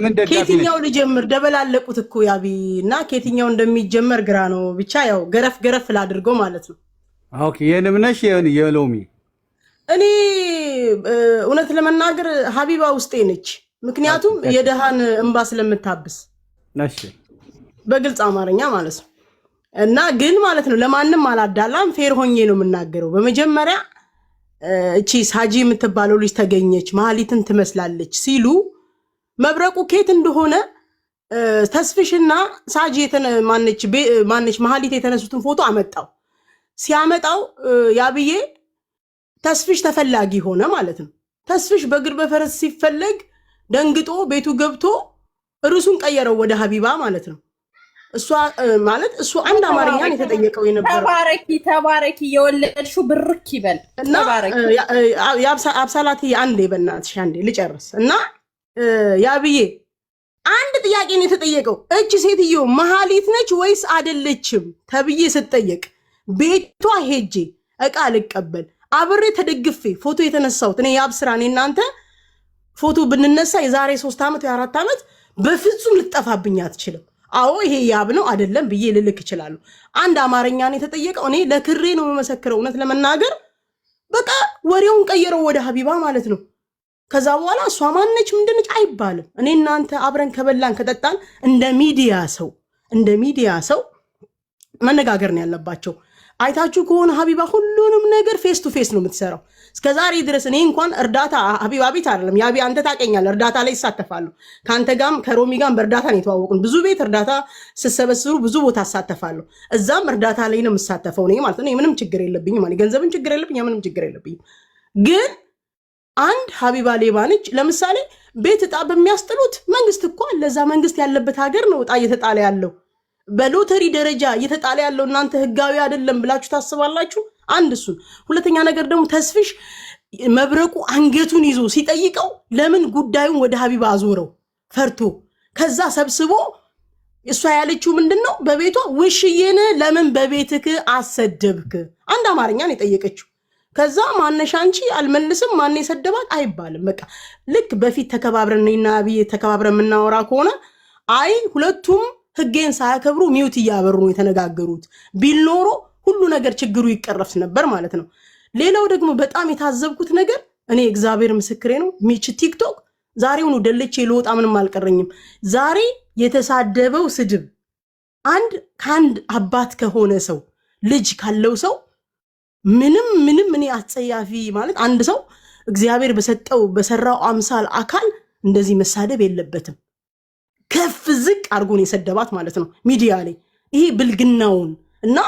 ምን ደጋፊ ከየትኛው ልጀምር? ደበላለቁት እኮ ያቢ እና ከየትኛው እንደሚጀመር ግራ ነው። ብቻ ያው ገረፍ ገረፍ ላድርገው ማለት ነው። ኦኬ የንምነሽ የሎሚ እኔ እውነት ለመናገር ሀቢባ ውስጤ ነች። ምክንያቱም የደሃን እንባ ስለምታብስ ነሽ በግልጽ አማርኛ ማለት ነው። እና ግን ማለት ነው ለማንም አላዳላም፣ ፌር ሆኜ ነው የምናገረው። በመጀመሪያ እቺ ሳጂ የምትባለው ልጅ ተገኘች፣ መሀሊትን ትመስላለች ሲሉ መብረቁ ኬት እንደሆነ ተስፍሽና ሳጂ ማነች መሀሊት የተነሱትን ፎቶ አመጣው። ሲያመጣው ያብዬ ተስፍሽ ተፈላጊ ሆነ ማለት ነው። ተስፍሽ በእግር በፈረስ ሲፈለግ ደንግጦ ቤቱ ገብቶ ርዕሱን ቀየረው ወደ ሀቢባ ማለት ነው። እሷ ማለት እሱ አንድ አማርኛን የተጠየቀው የነበረው ተባረኪ የወለድሽው ብርክ ይበል እና አብሳላቲ አንዴ በእናትሽ አንዴ ልጨርስ እና ያብዬ አንድ ጥያቄ ነው የተጠየቀው። እቺ ሴትዮ መሀሊት ነች ወይስ አይደለችም ተብዬ ስጠየቅ ቤቷ ሄጄ እቃ ልቀበል አብሬ ተደግፌ ፎቶ የተነሳሁት እኔ ያብስራ እኔ እናንተ ፎቶ ብንነሳ የዛሬ 3 ዓመት ወይ 4 ዓመት በፍጹም ልጠፋብኝ አትችልም። አዎ ይሄ ያብ ነው አይደለም ብዬ ልልክ ይችላል። አንድ አማርኛን የተጠየቀው እኔ ለክሬ ነው መመሰክረው። እውነት ለመናገር በቃ ወሬውን ቀየረው ወደ ሀቢባ ማለት ነው። ከዛ በኋላ እሷ ማነች ምንድነች አይባልም። እኔ እናንተ አብረን ከበላን ከጠጣን እንደ ሚዲያ ሰው መነጋገር ነው ያለባቸው። አይታችሁ ከሆነ ሀቢባ ሁሉንም ነገር ፌስ ቱ ፌስ ነው የምትሰራው። እስከዛሬ ድረስ እኔ እንኳን እርዳታ ሀቢባ ቤት አይደለም ያቢ አንተ ታውቀኛለህ፣ እርዳታ ላይ ይሳተፋሉ። ከአንተ ጋርም ከሮሚ ጋርም በእርዳታ ነው የተዋወቁን። ብዙ ቤት እርዳታ ስሰበስሩ ብዙ ቦታ አሳተፋለሁ። እዛም እርዳታ ላይ ነው የምሳተፈው እኔ ማለት ነው። ምንም ችግር የለብኝም ማለት ገንዘብን ችግር የለብኝ ምንም ችግር የለብኝም። ግን አንድ ሀቢባ ሌባ ነች። ለምሳሌ ቤት እጣ በሚያስጥሉት መንግስት እኮ ለዛ መንግስት ያለበት ሀገር ነው እጣ እየተጣለ ያለው። በሎተሪ ደረጃ እየተጣለ ያለው እናንተ ህጋዊ አይደለም ብላችሁ ታስባላችሁ? አንድ እሱን። ሁለተኛ ነገር ደግሞ ተስፍሽ መብረቁ አንገቱን ይዞ ሲጠይቀው ለምን ጉዳዩን ወደ ሀቢባ አዞረው ፈርቶ። ከዛ ሰብስቦ እሷ ያለችው ምንድነው በቤቷ ውሽዬን ለምን በቤትክ አሰደብክ? አንድ አማርኛን የጠየቀችው። ከዛ ማነሽ አንቺ አልመልስም ማን የሰደባት አይባልም። በቃ ልክ በፊት ተከባብረን እና አብይ ተከባብረን የምናወራ ከሆነ አይ ሁለቱም ህጌን ሳያከብሩ ሚውት እያበሩ ነው የተነጋገሩት ቢል ኖሮ ሁሉ ነገር ችግሩ ይቀረፍ ነበር ማለት ነው። ሌላው ደግሞ በጣም የታዘብኩት ነገር እኔ እግዚአብሔር ምስክሬ ነው ሚች ቲክቶክ ዛሬውኑ ደልቼ ልወጣ ምንም አልቀረኝም። ዛሬ የተሳደበው ስድብ ከአንድ አባት ከሆነ ሰው ልጅ ካለው ሰው ምንም እኔ አጸያፊ ማለት አንድ ሰው እግዚአብሔር በሰራው አምሳል አካል እንደዚህ መሳደብ የለበትም። ከፍ ዝቅ አድርጎን የሰደባት ማለት ነው ሚዲያ ላይ። ይሄ ብልግናውን እና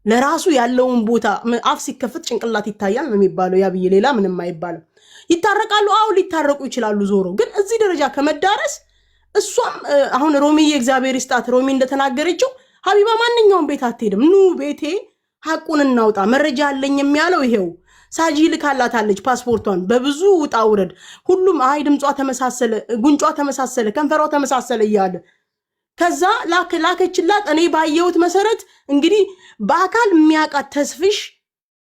ለራሱ ያለውን ቦታ አፍ ሲከፈት ጭንቅላት ይታያል ነው የሚባለው። ያብዬ ሌላ ምንም አይባልም። ይታረቃሉ፣ አዎ ሊታረቁ ይችላሉ። ዞሮ ግን እዚህ ደረጃ ከመዳረስ እሷም አሁን ሮሚ የእግዚአብሔር ይስጣት ሮሚ እንደተናገረችው ሀቢባ ማንኛውም ቤት አትሄድም። ኑ ቤቴ ሐቁን እናውጣ መረጃ አለኝ የሚያለው ይሄው ሳጂ ልካላታለች ፓስፖርቷን በብዙ ውጣ ውረድ ሁሉም አይ ድምጿ ተመሳሰለ፣ ጉንጯ ተመሳሰለ፣ ከንፈሯ ተመሳሰለ እያለ ከዛ ላከችላት። እኔ ባየሁት መሰረት እንግዲህ በአካል የሚያውቃት ተስፍሽ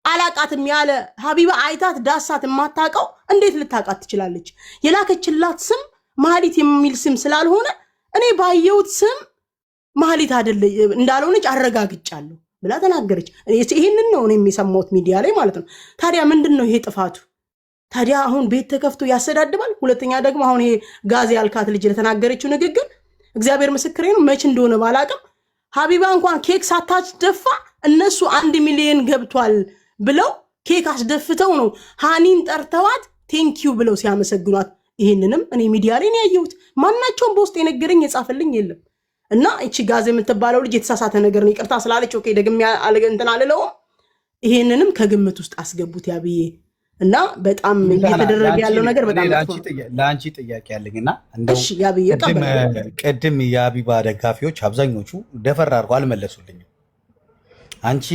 አላቃትም ያለ ሀቢባ አይታት ዳሳት የማታውቀው እንዴት ልታውቃት ትችላለች? የላከችላት ስም መሀሊት የሚል ስም ስላልሆነ እኔ ባየሁት ስም መሀሊት አይደለ እንዳልሆነች አረጋግጫለሁ ብላ ተናገረች። ይሄንን ነው እኔ የሚሰማውት ሚዲያ ላይ ማለት ነው። ታዲያ ምንድነው ይሄ ጥፋቱ? ታዲያ አሁን ቤት ተከፍቶ ያሰዳድባል። ሁለተኛ ደግሞ አሁን ይሄ ጋዜ ያልካት ልጅ ለተናገረችው ንግግር እግዚአብሔር ምስክሬ ነው መች እንደሆነ ባላቅም ሀቢባ እንኳን ኬክ ሳታስደፋ እነሱ 1 ሚሊዮን ገብቷል ብለው ኬክ አስደፍተው ነው ሃኒን ጠርተዋት ቴንኪዩ ብለው ሲያመሰግኗት። ይሄንንም እኔ ሚዲያ ላይ ነው ያየሁት። ማናቸውም በውስጥ የነገረኝ የጻፈልኝ የለም። እና እቺ ጋዜ የምትባለው ልጅ የተሳሳተ ነገር ነው ይቅርታ ስላለች ኦኬ ደግም እንትን አልለውም። ይሄንንም ከግምት ውስጥ አስገቡት ያብዬ። እና በጣም እየተደረገ ያለው ነገር በጣም ለአንቺ ጥያቄ ያለኝና እሺ ያብዬ ቅድም የሀቢባ ደጋፊዎች አብዛኞቹ ደፈር አድርገው አልመለሱልኝም። አንቺ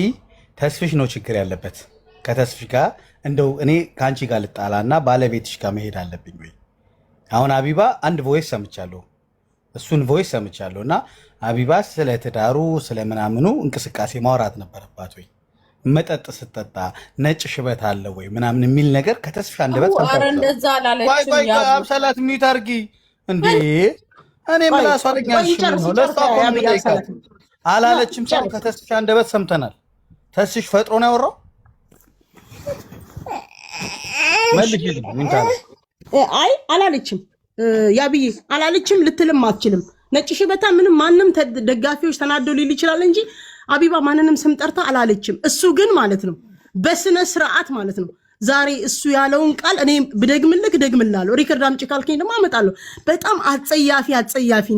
ተስፍሽ ነው ችግር ያለበት ከተስፍሽ ጋር እንደው እኔ ከአንቺ ጋር ልጣላና ባለቤትሽ ጋር መሄድ አለብኝ ወይ? አሁን ሀቢባ አንድ ቮይስ ሰምቻለሁ እሱን ቮይስ ሰምቻለሁ እና ሀቢባ ስለ ትዳሩ ስለምናምኑ እንቅስቃሴ ማውራት ነበረባት ወይ? መጠጥ ስትጠጣ ነጭ ሽበት አለ ወይ ምናምን የሚል ነገር ከተስፋ አንደበት እንደዛ አላለችም። አብሳላት ሚዩት አድርጊ እንዴ እኔ ምላሷ አለኛሽ ነው ለሷ አላለችም። ሰው ከተስፋ አንደበት ሰምተናል። ተስሽ ፈጥሮ ነው ያወራው። መልክ ምን ታለ? አይ አላለችም፣ ያብዬ አላለችም፣ ልትልም አትችልም። ነጭ ሽበታ ምንም ማንም ደጋፊዎች ተናደው ሊል ይችላል እንጂ አቢባ ማንንም ስም ጠርታ አላለችም። እሱ ግን ማለት ነው በስነ ስርዓት ማለት ነው ዛሬ እሱ ያለውን ቃል እኔ ብደግምልክ ደግምላለሁ። ሪከርድ አምጪ ካልከኝ ደግሞ አመጣለሁ። በጣም አጸያፊ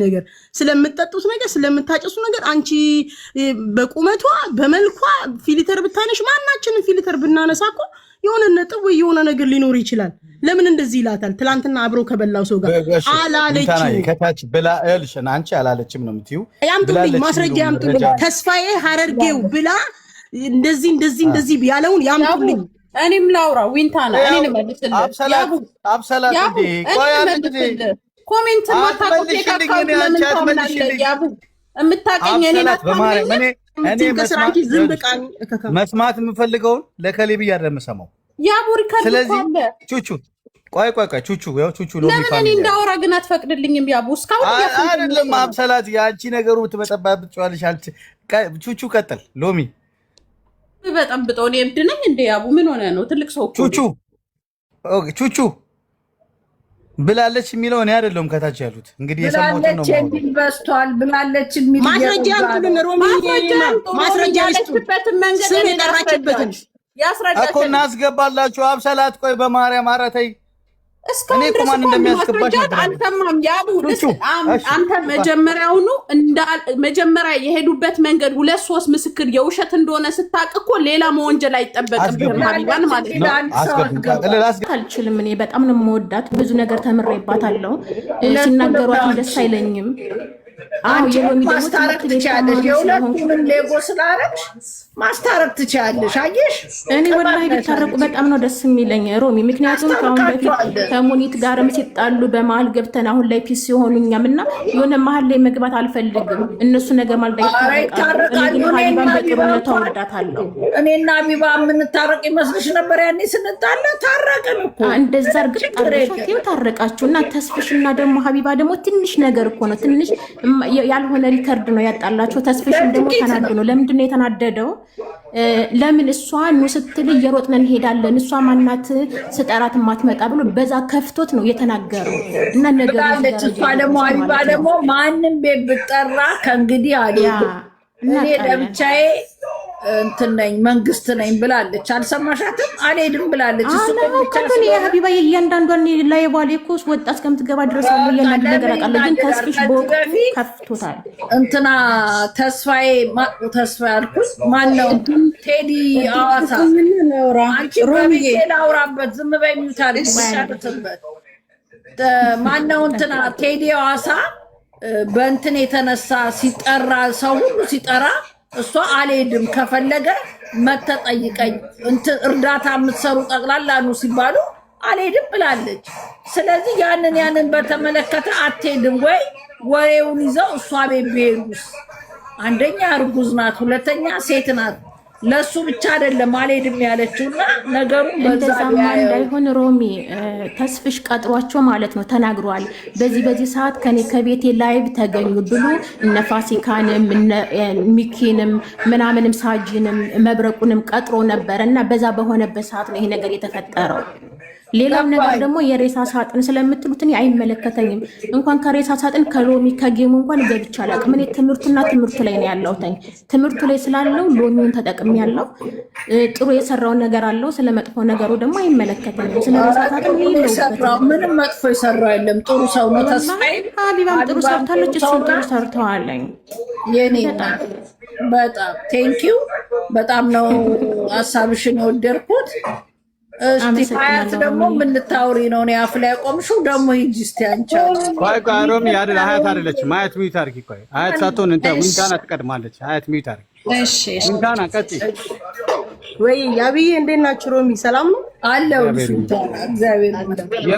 ነገር ስለምትጠጡት ነገር ስለምታጨሱ ነገር አንቺ በቁመቷ በመልኳ ፊልተር ብታነሽ ማናችንን ፊልተር ብናነሳ እኮ የሆነ ነጥብ ወይ የሆነ ነገር ሊኖር ይችላል። ለምን እንደዚህ ይላታል? ትላንትና አብሮ ከበላው ሰው ጋር አላለችም። ከታች ብላ እልሽና አንቺ አላለችም ነው የምትይው። ያምጡልኝ ማስረጃ ያምጡልኝ። ተስፋዬ ሀረርጌው ብላ እንደዚህ ያለውን ያምጡልኝ። እኔም ላውራ ዊንታና እኔ ልመልስልህ። አብሰላት እንዴ ቆይ አንዴ ኮሜንት ማታቆቴ ካካውንት ለምን ታምናለህ? ያቡ የምታቀኝ እኔ መስማት የምፈልገውን ለከሌ ብዬ አይደለም የምሰማው። ያቡ ሪከርድ ካለ ቹቹ ቆይ ቹቹ ያው ቹቹ ነው ለምን እኔ እንዳወራ ግን አትፈቅድልኝም? ያቡ እስካሁን አይደለም አብሰላት ያንቺ ነገሩ ትበጠባብጥ ጫዋልሽ አልች ቹቹ ቀጥል ሎሚ በጠብጠው እኔ እብድ ነኝ እንደ ያቡ ምን ሆነ ነው? ትልቅ ሰው ቹቹ ብላለች የሚለው እኔ አይደለም ከታች ያሉት እንግዲህ የሰማሁት ነው። በስቷል ብላለች የሚል ማስረጃ አምጡልን። ሮሚ ማስረጃ ያለችበትን መንገድ የጠራችበትን ያስረዳችሁ እኮ እናስገባላችሁ። አብሰላት ቆይ በማርያም አረተይ እስካሁን ድረስ ማስረጃት አልሰማም። ያቡ አንተ መጀመሪያውኑ መጀመሪያ የሄዱበት መንገድ 2-3 ምስክር የውሸት እንደሆነ ስታቅ እኮ ሌላ መወንጀል አይጠበቅብህም። ሀቢባን ማለት ነው። አልችልም። እኔ በጣም ነው የምወዳት፣ ብዙ ነገር ተምሬባታለሁ። ሲናገሯት ደስ አይለኝም። ማስታረቅ ትችያለሽ። የሁለቱንም ሌጎ ስላረግሽ ማስታረቅ ትችያለሽ። አየሽ እኔ ወላሂ ቢታረቁ በጣም ነው ደስ የሚለኝ ሮሚ። ምክንያቱም ከአሁን በፊት ከሙኒት ጋርም ሲጣሉ በመሀል ገብተን አሁን ላይ ፒስ ሲሆኑ እኛም እና የሆነ መሀል ላይ መግባት አልፈልግም። እነሱ ነገር ማለት ይታረቃሉ። ሀቢባን በጥሩነቷ እወዳታለሁ። እኔና ሀቢባ የምንታረቅ ይመስልሽ ነበር? ያኔ ስንጣላ ታረቅን እኮ እንደዛ እርግጥ ታረቃችሁ እና ተስፍሽና ደግሞ ሀቢባ ደግሞ ትንሽ ነገር እኮ ነው ትንሽ ያልሆነ ሪከርድ ነው ያጣላቸው። ተስፍሽም ደግሞ ተናዶ ነው። ለምንድን ነው የተናደደው? ለምን እሷ ኑ ስትል እየሮጥን እንሄዳለን እሷ ማናት ስጠራት ማትመጣ ብሎ በዛ ከፍቶት ነው የተናገረው። እና ነገር እሷ ደግሞ ሀቢባ ደግሞ ማንም ቤት ብጠራ ከእንግዲህ አልሄድም እኔ ለብቻዬ እንትን ነኝ መንግስት ነኝ ብላለች። አልሰማሻትም? አልሄድም ብላለች። እሱ ከምን የሀቢባ የእያንዳንዷን ላይ ባሌ እኮ ወጣ እስከምትገባ ድረስ ነው እያንዳንዱ ነገር አውቃለሁ። ግን ተስፍሽ በወቅቱ ከፍቶታል። እንትና ተስፋዬ አልኩት ማነው? ቴዲ አዋሳ አንቺ ሮሚዬ ላውራበት ዝም በይ የሚሉታል ይሻለትበት ማነው? እንትና ቴዲ አዋሳ በእንትን የተነሳ ሲጠራ ሰው ሁሉ ሲጠራ እሷ አልሄድም ከፈለገ መተጠይቀኝ እርዳታ የምትሰሩ ጠቅላላ ኑ ሲባሉ አልሄድም ብላለች። ስለዚህ ያንን በተመለከተ አትሄድም ወይ ወሬውን ይዘው እሷ ቤት ቢሄዱስ? አንደኛ እርጉዝ ናት፣ ሁለተኛ ሴት ናት። ለሱ ብቻ አይደለም አልሄድም ያለችውና ነገሩ እንደዛማ እንዳይሆን ሮሚ ተስፍሽ ቀጥሯቸው ማለት ነው ተናግሯል። በዚህ ሰዓት ከቤቴ ላይቭ ተገኙ ብሎ እነ ፋሲካንም ሚኪንም ምናምንም ሳጂንም መብረቁንም ቀጥሮ ነበር እና በዛ በሆነበት ሰዓት ነው ይሄ ነገር የተፈጠረው። ሌላው ነገር ደግሞ የሬሳ ሳጥን ስለምትሉት እኔ አይመለከተኝም። እንኳን ከሬሳ ሳጥን ከሎሚ ከጌሙ እንኳን ገብቻ አላውቅም። እኔ ትምህርቱ ላይ ነው ያለሁት። ትምህርቱ ላይ ስላለው ሎሚውን ተጠቅሜያለሁ። ጥሩ የሰራው ነገር አለው። ስለመጥፎ ነገሩ ደግሞ አይመለከተኝም። ስለ ሬሳ ሳጥን ምንም መጥፎ የሰራው የለም። ጥሩ ሰው ነው። ተስፋዬ ሀቢባም ጥሩ ሰርታለች፣ እሱም ጥሩ ሰርተዋለኝ። የኔ በጣም ቴንኪው። በጣም ነው ሀሳብሽን የወደድኩት። እስቲ ሀያት ደግሞ ምን ልታወሪ ነው? እኔ አፍ ላይ ቆምሽው ደግሞ ሂጂ እስቲ አንቺ። ቆይ ሮሚ አይደል ሀያት አይደለችም። ሀያት ሚዩት አድርጊ። ቆይ ሀያት ሳትሆን ዊንታና ትቀድማለች። ሀያት ሚዩት አድርጊ። እሺ ዊንታና ቀጥይ። ወይ ያብዬ እንዴት ናችሁ? ሮሚ ሰላም ነው አለው። እግዚአብሔር ይመስገን።